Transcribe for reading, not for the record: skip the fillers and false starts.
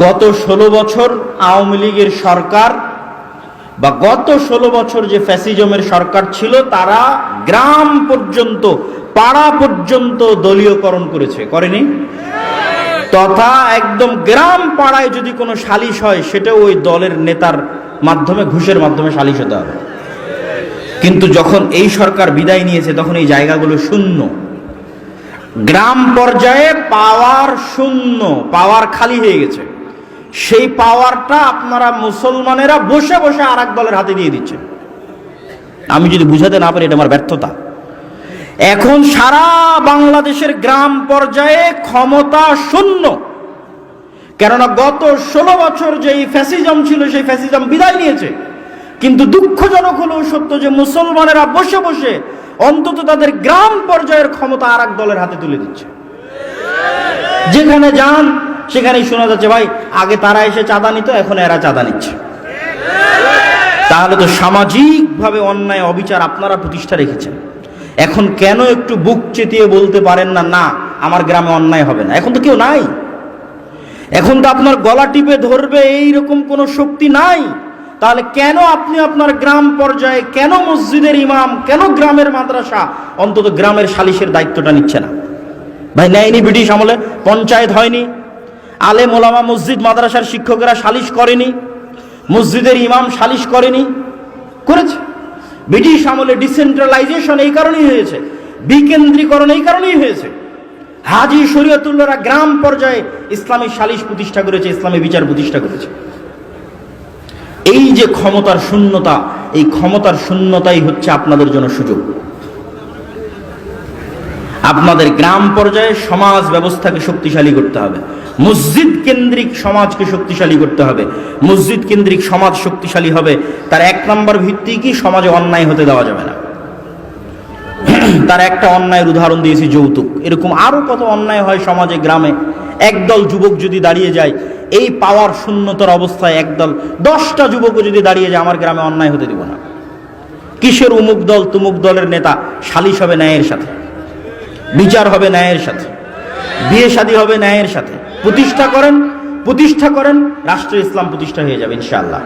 গত 16 বছর আওয়ামী লীগের সরকার বা গত 16 বছর যে ফ্যাসিজমের সরকার ছিল, তারা গ্রাম পর্যন্ত, পাড়া পর্যন্ত দলীয়করণ করেছে, করেনি? তথা একদম গ্রাম পাড়ায় যদি কোনো সালিশ হয়, সেটাও ওই দলের নেতার মাধ্যমে, ঘুষের মাধ্যমে সালিশ হতে হবে। কিন্তু যখন এই সরকার বিদায় নিয়েছে, তখন এই জায়গাগুলো শূন্য। গ্রাম পর্যায়ে পাওয়ার শূন্য, পাওয়ার খালি হয়ে গেছে। সেই পাওয়ারটা আপনারা মুসলমানেরা বসে বসে আর এক দলের হাতে দিয়ে দিচ্ছেন। আমি যদি বুঝাতে না পারি, এটা আমার ব্যর্থতা। এখন সারা বাংলাদেশের গ্রাম পর্যায়ে ক্ষমতা শূন্য, কেননা গত 16 বছর যে ফ্যাসিজম ছিল, সেই ফ্যাসিজম বিদায় নিয়েছে। কিন্তু দুঃখজনক হলেও সত্য যে মুসলমানেরা বসে বসে অন্তত তাদের গ্রাম পর্যায়ের ক্ষমতা আর এক দলের হাতে তুলে দিচ্ছে। যেখানে যান সেখানেই শোনা যাচ্ছে, ভাই আগে তারা এসে চাঁদা নিত, এখন এরা চাঁদা নিচ্ছে। তাহলে তো সামাজিকভাবে অন্যায় অবিচার আপনারা প্রতিষ্ঠা রেখেছেন। এখন কেন একটু বুক চেতিয়ে বলতে পারেন না, না আমার গ্রামে অন্যায় হবে না? এখন তো কেউ নাই, এখন তো আপনার গলা টিপে ধরবে এইরকম কোনো শক্তি নাই। তাহলে কেন আপনি আপনার গ্রাম পর্যায়ে, কেন মসজিদের ইমাম, কেন গ্রামের মাদ্রাসা অন্তত গ্রামের সালিশের দায়িত্বটা নিচ্ছে না? ভাই নেয়নি? ব্রিটিশ আমলে পঞ্চায়েত হয়নি? আলেম ওলামা মসজিদ মাদ্রাসার শিক্ষকেরা সালিশ করেনি? মসজিদের ইমাম সালিশ করেনি? করেছে। ব্রিটিশ আমলে ডিসেন্ট্রালাইজেশন এই কারণেই হয়েছে, বিকেন্দ্রীকরণ এই কারণেই হয়েছে। হাজি শরীয়তুল্লাহরা গ্রাম পর্যায়ে ইসলামী সালিশ প্রতিষ্ঠা করেছে, ইসলামী বিচার প্রতিষ্ঠা করেছে। এই যে ক্ষমতার শূন্যতা, এই ক্ষমতার শূন্যতাই হচ্ছে আপনাদের জন্য সুযোগ। আপনাদের গ্রাম পর্যায়ে সমাজ ব্যবস্থাকে শক্তিশালী করতে হবে, মসজিদ কেন্দ্রিক সমাজকে শক্তিশালী করতে হবে। মসজিদ কেন্দ্রিক সমাজ শক্তিশালী হবে, তার 1 নম্বর ভিত্তি কি? সমাজে অন্যায় হতে দেওয়া যাবে না। তার একটা অন্যায়ের উদাহরণ দিয়েছি, যৌতুক। এরকম আরো কত অন্যায় হয় সমাজে, গ্রামে। একদল যুবক যদি দাঁড়িয়ে যায়, এই পাওয়ার শূন্যতার অবস্থায় একদল 10টা যুবকও যদি দাঁড়িয়ে যায়, আমার গ্রামে অন্যায় হতে দিব না। কিসের উমুক দল তুমুক দলের নেতা? সালিশ হবে ন্যায়ের সাথে, বিচার হবে ন্যায়ের সাথে, বিয়ে শাদী হবে ন্যায়ের সাথে। প্রতিষ্ঠা করেন, রাষ্ট্র ইসলাম প্রতিষ্ঠা হয়ে যাবে ইনশাআল্লাহ।